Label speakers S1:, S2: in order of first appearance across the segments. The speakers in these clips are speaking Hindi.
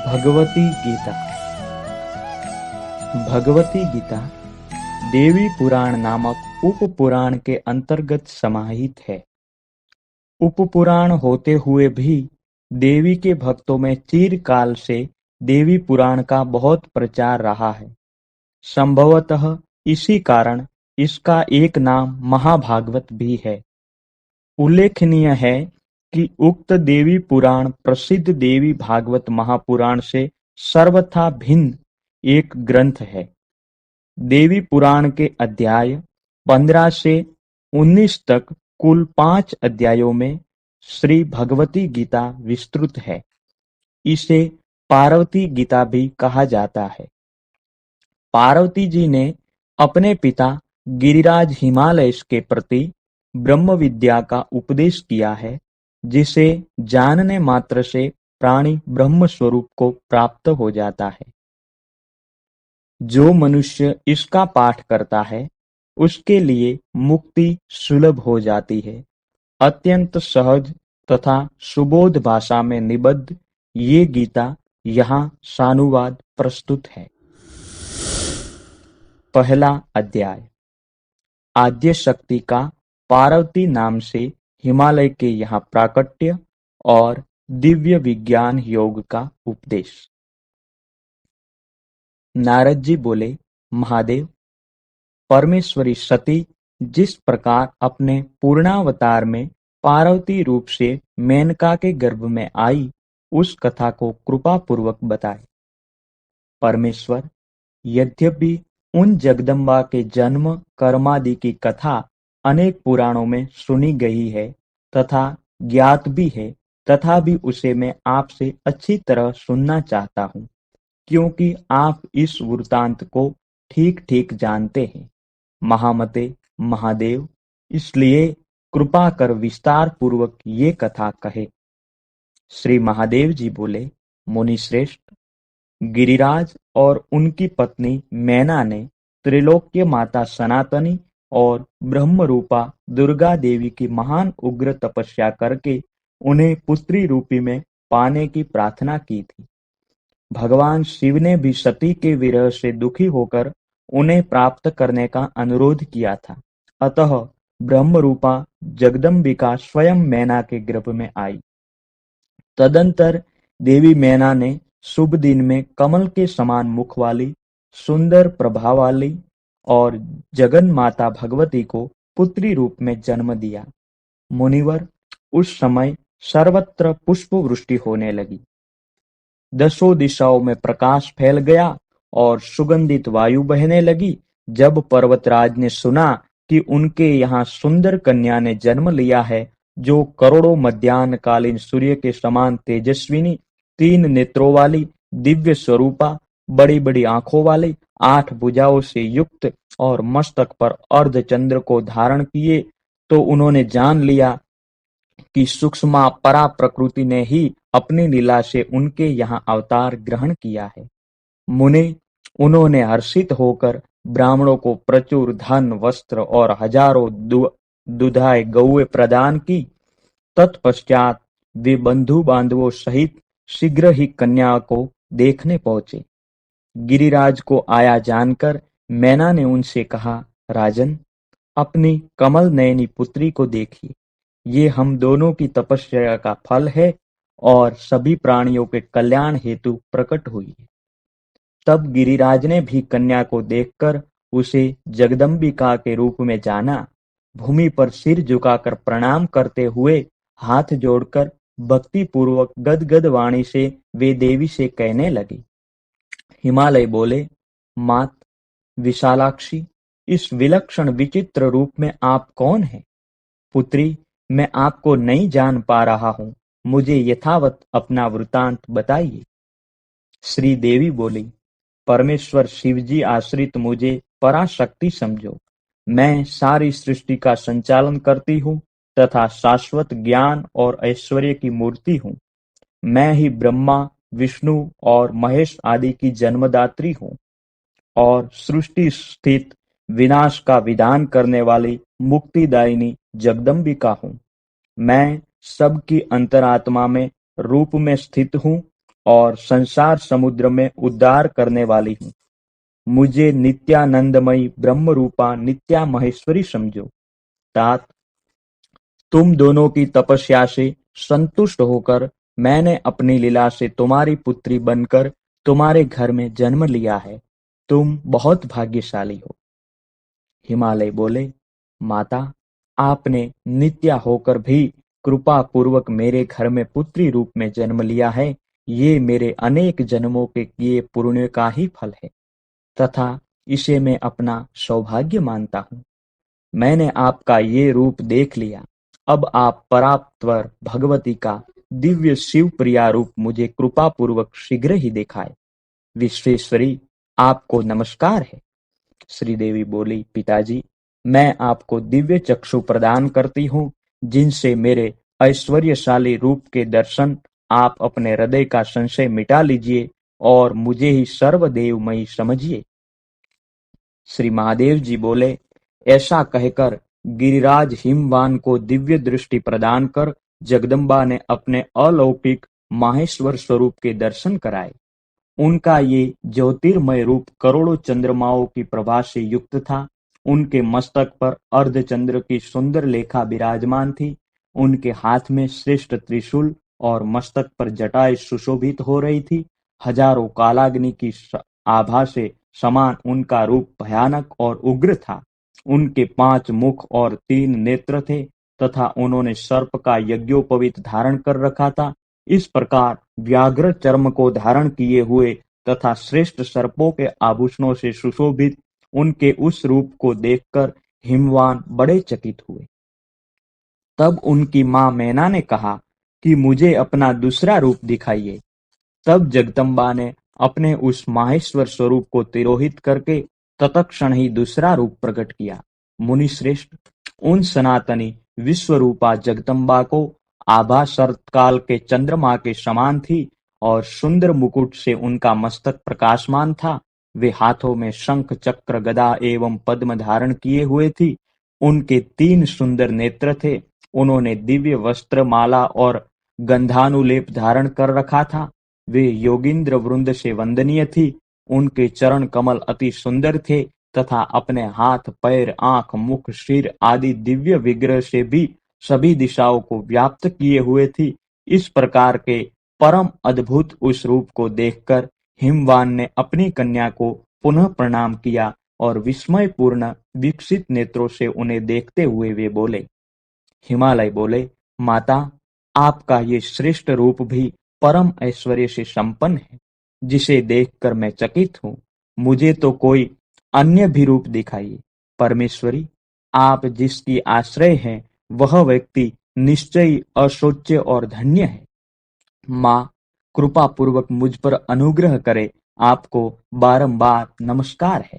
S1: भगवती गीता। भगवती गीता देवी पुराण नामक उप पुराण के अंतर्गत समाहित है। उप पुराण होते हुए भी देवी के भक्तों में चिरकाल से देवी पुराण का बहुत प्रचार रहा है। संभवतः इसी कारण इसका एक नाम महाभागवत भी है। उल्लेखनीय है कि उक्त देवी पुराण प्रसिद्ध देवी भागवत महापुराण से सर्वथा भिन्न एक ग्रंथ है। देवी पुराण के अध्याय 15 से 19 तक कुल 5 अध्यायों में श्री भगवती गीता विस्तृत है। इसे पार्वती गीता भी कहा जाता है। पार्वती जी ने अपने पिता गिरिराज हिमालय के प्रति ब्रह्म विद्या का उपदेश किया है, जिसे जानने मात्र से प्राणी ब्रह्म स्वरूप को प्राप्त हो जाता है। जो मनुष्य इसका पाठ करता है उसके लिए मुक्ति सुलभ हो जाती है। अत्यंत सहज तथा सुबोध भाषा में निबद्ध ये गीता यहाँ सानुवाद प्रस्तुत है। पहला अध्याय आद्य शक्ति का पार्वती नाम से हिमालय के यहाँ प्राकट्य और दिव्य विज्ञान योग का उपदेश। नारद जी बोले, महादेव, परमेश्वरी सती जिस प्रकार अपने पूर्णावतार में पार्वती रूप से मेनका के गर्भ में आई, उस कथा को कृपा पूर्वक बताए। परमेश्वर, यद्यपि उन जगदम्बा के जन्म कर्मादि की कथा अनेक पुराणों में सुनी गई है तथा ज्ञात भी है, तथा भी उसे मैं आपसे अच्छी तरह सुनना चाहता हूँ, क्योंकि आप इस वृत्तांत को ठीक ठीक जानते हैं। महामते महादेव, इसलिए कृपा कर विस्तार पूर्वक ये कथा कहे। श्री महादेव जी बोले, मुनिश्रेष्ठ, गिरिराज और उनकी पत्नी मैना ने त्रिलोक्य माता सनातनी और ब्रह्म रूपा दुर्गा देवी की महान उग्र तपस्या करके उन्हें पुत्री रूपी में पाने की प्रार्थना की थी। भगवान शिव ने भी सती के विरह से दुखी होकर उन्हें प्राप्त करने का अनुरोध किया था। अतः ब्रह्म रूपा जगदम्बिका स्वयं मैना के गर्भ में आई। तदंतर देवी मैना ने शुभ दिन में कमल के समान मुख वाली, सुंदर प्रभा वाली और जगन माता भगवती को पुत्री रूप में जन्म दिया। मुनिवर, उस समय सर्वत्र पुष्प वृष्टि होने लगी। दसों दिशाओं में प्रकाश फैल गया और सुगंधित वायु बहने लगी। जब पर्वतराज ने सुना कि उनके यहाँ सुंदर कन्या ने जन्म लिया है, जो करोड़ों मध्याह्न कालीन सूर्य के समान तेजस्विनी, 3 नेत्रों वाली, दिव्य स्वरूपा, बड़ी बड़ी आंखों वाली, 8 भुजाओं से युक्त और मस्तक पर अर्धचंद्र को धारण किए, तो उन्होंने जान लिया कि सूक्ष्मा परा प्रकृति ने ही अपनी लीला से उनके यहाँ अवतार ग्रहण किया है। मुने, उन्होंने हर्षित होकर ब्राह्मणों को प्रचुर धन, वस्त्र और हजारों दुधाए गौएं प्रदान की। तत्पश्चात वे बंधु बांधवों सहित शीघ्र ही कन्या को देखने पहुंचे। गिरिराज को आया जानकर मैना ने उनसे कहा, राजन, अपनी कमल नयनी पुत्री को देखिए। ये हम दोनों की तपस्या का फल है और सभी प्राणियों के कल्याण हेतु प्रकट हुई है। तब गिरिराज ने भी कन्या को देखकर उसे जगदम्बिका के रूप में जाना। भूमि पर सिर झुकाकर प्रणाम करते हुए हाथ जोड़कर भक्ति पूर्वक गदगद वाणी से वे देवी से कहने लगे। हिमालय बोले, मात विशालाक्षी, इस विलक्षण विचित्र रूप में आप कौन हैं? पुत्री, मैं आपको नहीं जान पा रहा हूँ, मुझे यथावत अपना वृतांत बताइए। श्री देवी बोली, परमेश्वर शिवजी आश्रित मुझे पराशक्ति समझो। मैं सारी सृष्टि का संचालन करती हूँ तथा शाश्वत ज्ञान और ऐश्वर्य की मूर्ति हूँ। मैं ही ब्रह्मा, विष्णु और महेश आदि की जन्मदात्री हूँ और सृष्टि स्थित विनाश का विधान करने वाली मुक्तिदायिनी जगदम्बिका हूँ। मैं सबकी अंतरात्मा में रूप में स्थित हूँ और संसार समुद्र में उद्धार करने वाली हूँ। मुझे नित्यानंदमयी ब्रह्म रूपा नित्या महेश्वरी समझो। तात, तुम दोनों की तपस्या से संतुष्ट होकर मैंने अपनी लीला से तुम्हारी पुत्री बनकर तुम्हारे घर में जन्म लिया है। तुम बहुत भाग्यशाली हो। हिमालय बोले, माता, आपने नित्या होकर भी कृपा पूर्वक मेरे घर में पुत्री रूप में जन्म लिया है। ये मेरे अनेक जन्मों के किए पुण्य का ही फल है तथा इसे मैं अपना सौभाग्य मानता हूँ। मैंने आपका ये रूप देख लिया। अब आप परात्पर भगवती का दिव्य शिव प्रिया रूप मुझे कृपा पूर्वक शीघ्र ही दिखाए। विश्वेश्वरी, आपको नमस्कार है। श्रीदेवी बोली, पिताजी, मैं आपको दिव्य चक्षु प्रदान करती हूँ, जिनसे मेरे ऐश्वर्यशाली रूप के दर्शन आप अपने हृदय का संशय मिटा लीजिए और मुझे ही सर्वदेवमयी समझिए। श्री महादेव जी बोले, ऐसा कहकर गिरिराज हिमवान को दिव्य दृष्टि प्रदान कर जगदम्बा ने अपने अलौकिक माहेश्वर स्वरूप के दर्शन कराए। उनका ये ज्योतिर्मय रूप करोड़ों चंद्रमाओं की प्रभा से युक्त था। उनके मस्तक पर अर्धचंद्र की सुंदर लेखा विराजमान थी। उनके हाथ में श्रेष्ठ त्रिशूल और मस्तक पर जटाएं सुशोभित हो रही थी। हजारों कालाग्नि की आभा से समान उनका रूप भयानक और उग्र था। उनके 5 मुख और 3 नेत्र थे तथा उन्होंने सर्प का यज्ञोपवीत धारण कर रखा था। इस प्रकार व्याघ्र चर्म को धारण किए हुए तथा श्रेष्ठ सर्पों के आभूषणों से सुशोभित उनके उस रूप को देखकर हिमवान बड़े चकित हुए। तब उनकी मां मैना ने कहा कि मुझे अपना दूसरा रूप दिखाइए। तब जगदम्बा ने अपने उस माहेश्वर स्वरूप को तिरोहित करके तत्क्षण ही दूसरा रूप प्रकट किया। मुनिश्रेष्ठ, उन सनातनी विश्वरूपा जगदम्बा को आभा शरतकाल के चंद्रमा के समान थी और सुंदर मुकुट से उनका मस्तक प्रकाशमान था। वे हाथों में शंख, चक्र, गदा एवं पद्म धारण किए हुए थी। उनके 3 सुंदर नेत्र थे। उन्होंने दिव्य वस्त्र, माला और गंधानुलेप धारण कर रखा था। वे योगींद्र वृंद से वंदनीय थी। उनके चरण कमल अति सुंदर थे तथा अपने हाथ, पैर, आंख, मुख, सिर आदि दिव्य विग्रह से भी सभी दिशाओं को व्याप्त किए हुए थी। इस प्रकार के परम अद्भुत उस रूप को देखकर हिमवान ने अपनी कन्या को पुनः प्रणाम किया और विस्मयपूर्ण विकसित नेत्रों से उन्हें देखते हुए वे बोले। हिमालय बोले, माता, आपका ये श्रेष्ठ रूप भी परम ऐश्वर्य से संपन्न है, जिसे देखकर मैं चकित हूँ। मुझे तो कोई अन्य भी रूप दिखाइए। परमेश्वरी, आप जिसकी आश्रय हैं, वह व्यक्ति निश्चय ही अशोच्य और धन्य है। माँ, कृपा पूर्वक मुझ पर अनुग्रह करे। आपको बारंबार नमस्कार है।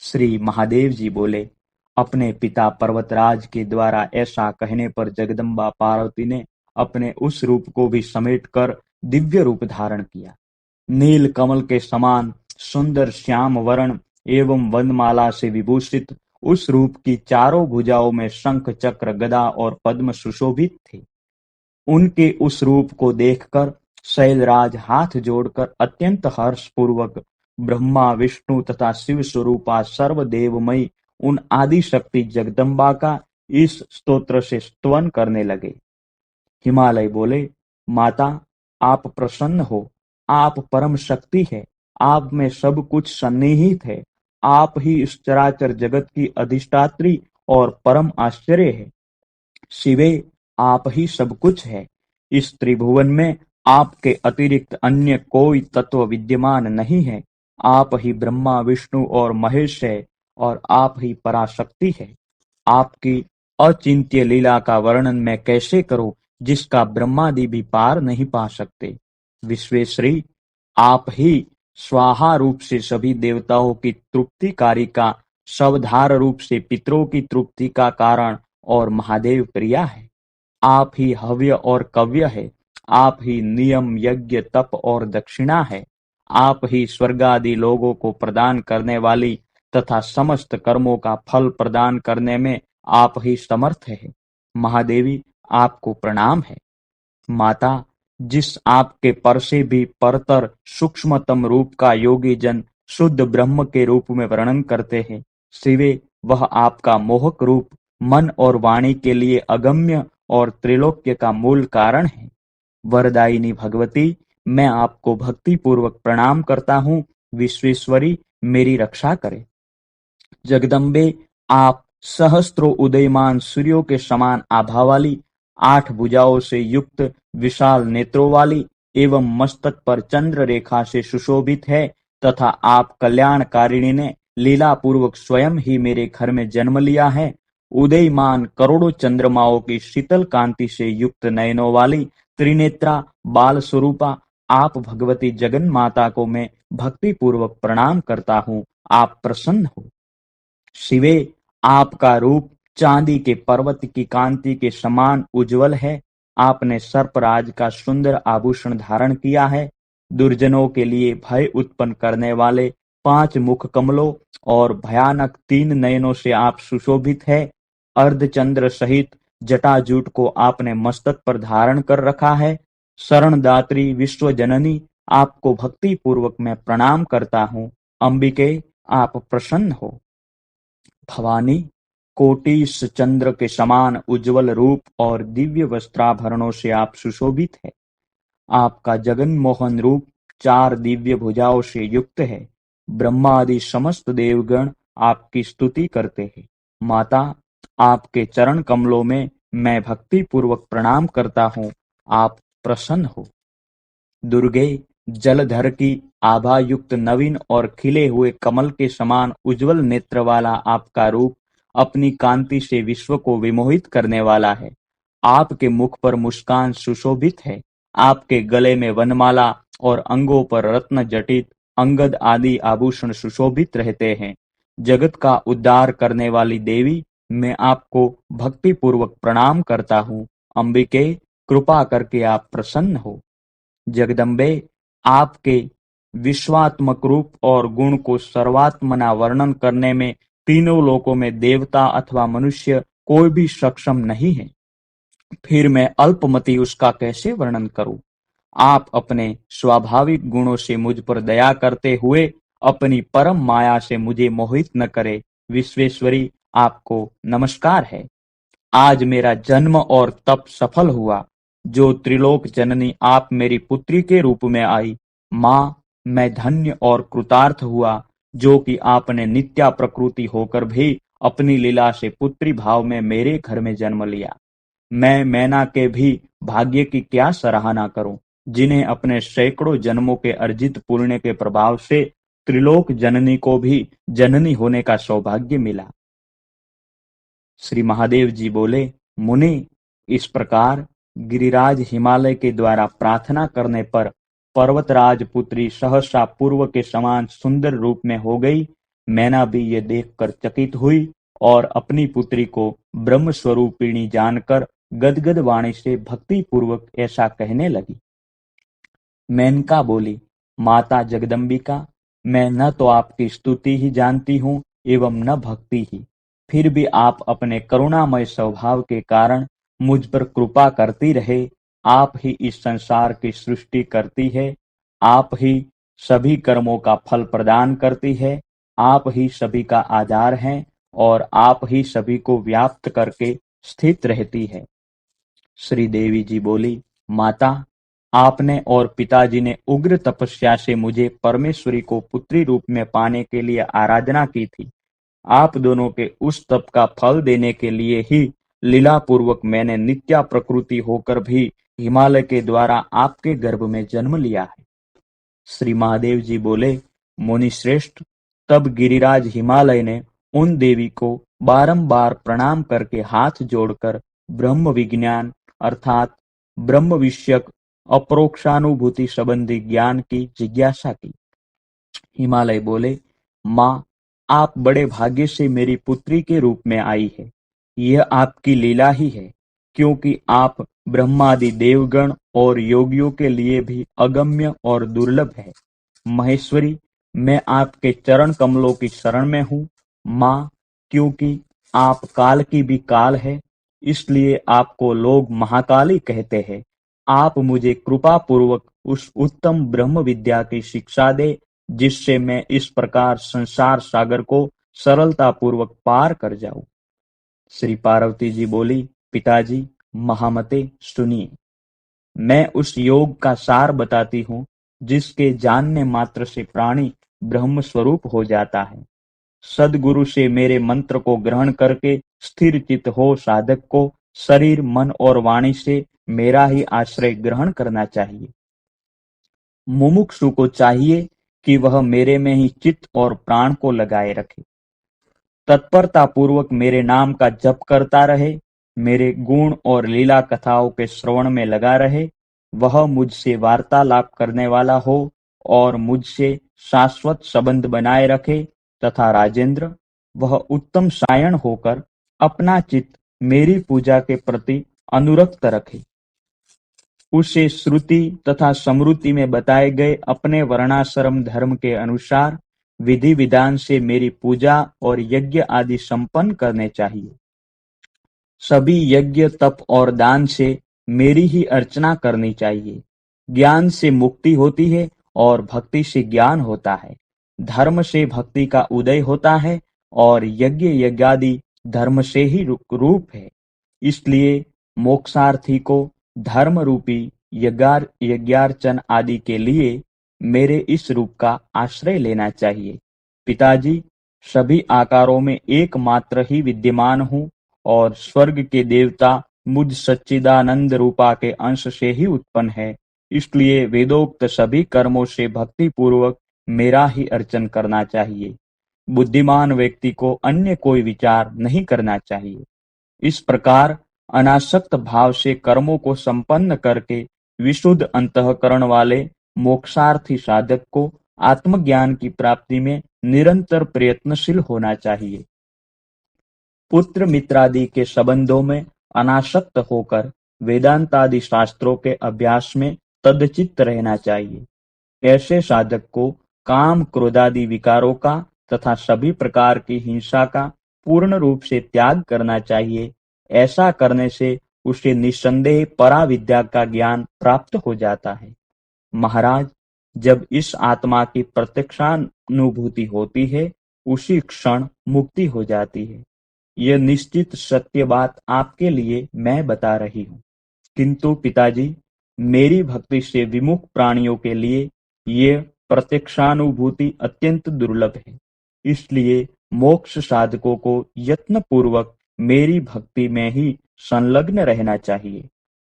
S1: श्री महादेव जी बोले, अपने पिता पर्वतराज के द्वारा ऐसा कहने पर जगदम्बा पार्वती ने अपने उस रूप को भी समेटकर दिव्य रूप धारण किया। नील कमल के समान सुंदर श्याम वर्ण एवं वनमाला से विभूषित उस रूप की चारों भुजाओं में शंख, चक्र, गदा और पद्म सुशोभित थे। उनके उस रूप को देखकर शैलराज हाथ जोड़कर अत्यंत हर्षपूर्वक ब्रह्मा, विष्णु तथा शिव स्वरूपा सर्वदेवमयी उन आदि शक्ति जगदम्बा का इस स्तोत्र से स्तवन करने लगे। हिमालय बोले, माता, आप प्रसन्न हो। आप परम शक्ति है। आप में सब कुछ सन्निहित है। आप ही इस चराचर जगत की अधिष्ठात्री और परम आश्चर्य है। शिवे, आप ही सब कुछ है। इस त्रिभुवन में आपके अतिरिक्त अन्य कोई तत्व विद्यमान नहीं है। आप ही ब्रह्मा, विष्णु और महेश है और आप ही पराशक्ति है। आपकी अचिंत्य लीला का वर्णन मैं कैसे करूं, जिसका ब्रह्मादि भी पार नहीं पा सकते। विश्वेश्वरी, आप ही स्वाहा रूप से सभी देवताओं की तृप्तिकारी का, शवधार रूप से पितरों की तृप्ति का कारण और महादेव प्रिया है। आप ही हव्य और कव्य है। आप ही नियम, यज्ञ, तप और दक्षिणा है। आप ही स्वर्ग आदि लोगों को प्रदान करने वाली तथा समस्त कर्मों का फल प्रदान करने में आप ही समर्थ है। महादेवी, आपको प्रणाम है। माता, जिस आपके पर से भी परतर सूक्ष्मतम रूप का योगी जन शुद्ध ब्रह्म के रूप में वर्णन करते हैं, शिवे वह आपका मोहक रूप मन और वाणी के लिए अगम्य और त्रिलोक्य का मूल कारण है। वरदायिनी भगवती, मैं आपको भक्ति पूर्वक प्रणाम करता हूँ। विश्वेश्वरी, मेरी रक्षा करे। जगदम्बे, आप सहस्त्रों उदयमान सूर्यों के समान आभा वाली, 8 भुजाओं से युक्त विशाल नेत्रों वाली एवं मस्तक पर चंद्र रेखा से सुशोभित है तथा आप कल्याणकारिणी ने लीला पूर्वक स्वयं ही मेरे घर में जन्म लिया है। उदयमान करोड़ों चंद्रमाओं की शीतल कांति से युक्त नयनों वाली त्रिनेत्रा बाल स्वरूपा आप भगवती जगन माता को मैं भक्ति पूर्वक प्रणाम करता हूँ। आप प्रसन्न हो। शिवे, आपका रूप चांदी के पर्वत की कांति के समान उज्जवल है। आपने सर्पराज का सुंदर आभूषण धारण किया है। दुर्जनों के लिए भय उत्पन्न करने वाले 5 मुख कमलों और भयानक 3 नयनों से आप सुशोभित है। अर्धचंद्र सहित जटाजूट को आपने मस्तक पर धारण कर रखा है। शरणदात्री विश्व जननी, आपको भक्ति पूर्वक मैं प्रणाम करता हूँ। अंबिके, आप प्रसन्न हो। भवानी, कोटिश चंद्र के समान उज्ज्वल रूप और दिव्य वस्त्राभरणों से आप सुशोभित है। आपका जगन मोहन रूप 4 दिव्य भुजाओं से युक्त है। ब्रह्मा आदि समस्त देवगण आपकी स्तुति करते हैं। माता, आपके चरण कमलों में मैं भक्ति पूर्वक प्रणाम करता हूँ। आप प्रसन्न हो। दुर्गे, जलधर की आभा युक्त नवीन और खिले हुए कमल के समान उज्ज्वल नेत्र वाला आपका रूप अपनी कांति से विश्व को विमोहित करने वाला है। आपके मुख पर मुस्कान सुशोभित है। आपके गले में वनमाला और अंगों पर रत्न जटित अंगद आदि आभूषण सुशोभित रहते हैं। जगत का उद्धार करने वाली देवी, मैं आपको भक्ति पूर्वक प्रणाम करता हूँ। अंबिके, कृपा करके आप प्रसन्न हो। जगदम्बे, आपके विश्वात्मक रूप और गुण को सर्वात्मना वर्णन करने में तीनों लोकों में देवता अथवा मनुष्य कोई भी सक्षम नहीं है। फिर मैं अल्पमति उसका कैसे वर्णन करूं? आप अपने स्वाभाविक गुणों से मुझ पर दया करते हुए अपनी परम माया से मुझे मोहित न करे। विश्वेश्वरी, आपको नमस्कार है। आज मेरा जन्म और तप सफल हुआ। जो त्रिलोक जननी आप मेरी पुत्री के रूप में आई। माँ, मैं धन्य और कृतार्थ हुआ जो कि आपने नित्या प्रकृति होकर भी अपनी लीला से पुत्री भाव में मेरे घर में जन्म लिया। मैं मैना के भी भाग्य की क्या सराहना करूं, जिन्हें अपने सैकड़ों जन्मों के अर्जित पुण्य के प्रभाव से त्रिलोक जननी को भी जननी होने का सौभाग्य मिला। श्री महादेव जी बोले, मुनि, इस प्रकार गिरिराज हिमालय के द्वारा प्रार्थना करने पर पर्वतराज पुत्री सहसा पूर्व के समान सुंदर रूप में हो गई। मैना भी ये देखकर चकित हुई और अपनी पुत्री को ब्रह्म स्वरूपिणी जानकर गदगद वाणी से भक्ति पूर्वक ऐसा कहने लगी। मेनका बोली, माता जगदम्बिका, मैं न तो आपकी स्तुति ही जानती हूँ एवं न भक्ति ही, फिर भी आप अपने करुणामय स्वभाव के कारण मुझ पर कृपा करती रहे। आप ही इस संसार की सृष्टि करती है। आप ही सभी कर्मों का फल प्रदान करती है। आप ही सभी का आधार हैं और आप ही सभी को व्याप्त करके स्थित रहती है। श्री देवी जी बोली, माता, आपने और पिताजी ने उग्र तपस्या से मुझे परमेश्वरी को पुत्री रूप में पाने के लिए आराधना की थी। आप दोनों के उस तप का फल देने के लिए ही लीला पूर्वक मैंने नित्या प्रकृति होकर भी हिमालय के द्वारा आपके गर्भ में जन्म लिया है। श्री महादेव जी बोले, मुनि श्रेष्ठ, तब गिरिराज हिमालय ने उन देवी को बारंबार प्रणाम करके हाथ जोड़कर ब्रह्म विज्ञान अर्थात ब्रह्म विषयक अपरोक्षानुभूति संबंधी ज्ञान की जिज्ञासा की। हिमालय बोले, माँ, आप बड़े भाग्य से मेरी पुत्री के रूप में आई है। यह आपकी लीला ही है, क्योंकि आप ब्रह्मादि देवगण और योगियों के लिए भी अगम्य और दुर्लभ है। महेश्वरी, मैं आपके चरण कमलों की शरण में हूँ। माँ, क्योंकि आप काल की भी काल है, इसलिए आपको लोग महाकाली कहते हैं। आप मुझे कृपा पूर्वक उस उत्तम ब्रह्म विद्या की शिक्षा दे जिससे मैं इस प्रकार संसार सागर को सरलता पूर्वक पार कर जाऊं। श्री पार्वती जी बोली, पिताजी महामते सुनिए, मैं उस योग का सार बताती हूँ जिसके जानने मात्र से प्राणी ब्रह्म स्वरूप हो जाता है। सदगुरु से मेरे मंत्र को ग्रहण करके स्थिर चित हो साधक को शरीर, मन और वाणी से मेरा ही आश्रय ग्रहण करना चाहिए। मुमुक्षु को चाहिए कि वह मेरे में ही चित्त और प्राण को लगाए रखे, तत्परता पूर्वक मेरे नाम का जप करता रहे, मेरे गुण और लीला कथाओं के श्रवण में लगा रहे, वह मुझसे वार्तालाप करने वाला हो और मुझसे शाश्वत संबंध बनाए रखे तथा राजेंद्र, वह उत्तम सायण होकर अपना चित्त मेरी पूजा के प्रति अनुरक्त रखे। उसे श्रुति तथा स्मृति में बताए गए अपने वर्णाश्रम धर्म के अनुसार विधि विधान से मेरी पूजा और यज्ञ आदि संपन्न करने चाहिए। सभी यज्ञ, तप और दान से मेरी ही अर्चना करनी चाहिए। ज्ञान से मुक्ति होती है और भक्ति से ज्ञान होता है। धर्म से भक्ति का उदय होता है और यज्ञ यज्ञादि धर्म से ही रूप है। इसलिए मोक्षार्थी को धर्म रूपी यज्ञार्चन आदि के लिए मेरे इस रूप का आश्रय लेना चाहिए। पिताजी, सभी आकारों में एकमात्र ही विद्यमान हूँ और स्वर्ग के देवता मुझ सच्चिदानंद रूपा के अंश से ही उत्पन्न है। इसलिए वेदोक्त सभी कर्मों से भक्ति पूर्वक मेरा ही अर्चन करना चाहिए। बुद्धिमान व्यक्ति को अन्य कोई विचार नहीं करना चाहिए। इस प्रकार अनासक्त भाव से कर्मों को संपन्न करके विशुद्ध अंतःकरण वाले मोक्षार्थी साधक को आत्मज्ञान की प्राप्ति में निरंतर प्रयत्नशील होना चाहिए। पुत्र मित्रादि के संबंधों में अनासक्त होकर वेदांतादि शास्त्रों के अभ्यास में तदचित्त रहना चाहिए। ऐसे साधक को काम, क्रोधादि विकारों का तथा सभी प्रकार की हिंसा का पूर्ण रूप से त्याग करना चाहिए। ऐसा करने से उसे निस्संदेह पराविद्या का ज्ञान प्राप्त हो जाता है। महाराज, जब इस आत्मा की प्रत्यक्षानुभूति होती है, उसी क्षण मुक्ति हो जाती है। यह निश्चित सत्य बात आपके लिए मैं बता रही हूँ, किंतु पिताजी, मेरी भक्ति से विमुख प्राणियों के लिए ये प्रत्यक्षानुभूति अत्यंत दुर्लभ है। इसलिए मोक्ष साधकों को यत्न पूर्वक मेरी भक्ति में ही संलग्न रहना चाहिए।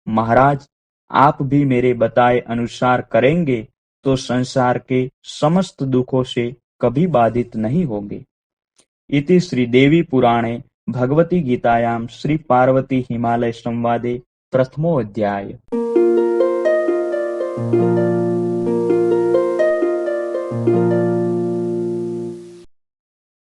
S1: महाराज, आप भी मेरे बताए अनुसार करेंगे तो संसार के समस्त दुखों से कभी बाधित नहीं होंगे। इति श्रीदेवी पुराणे भगवती गीतायां श्री पार्वती हिमालय संवादे प्रथमोऽध्याय।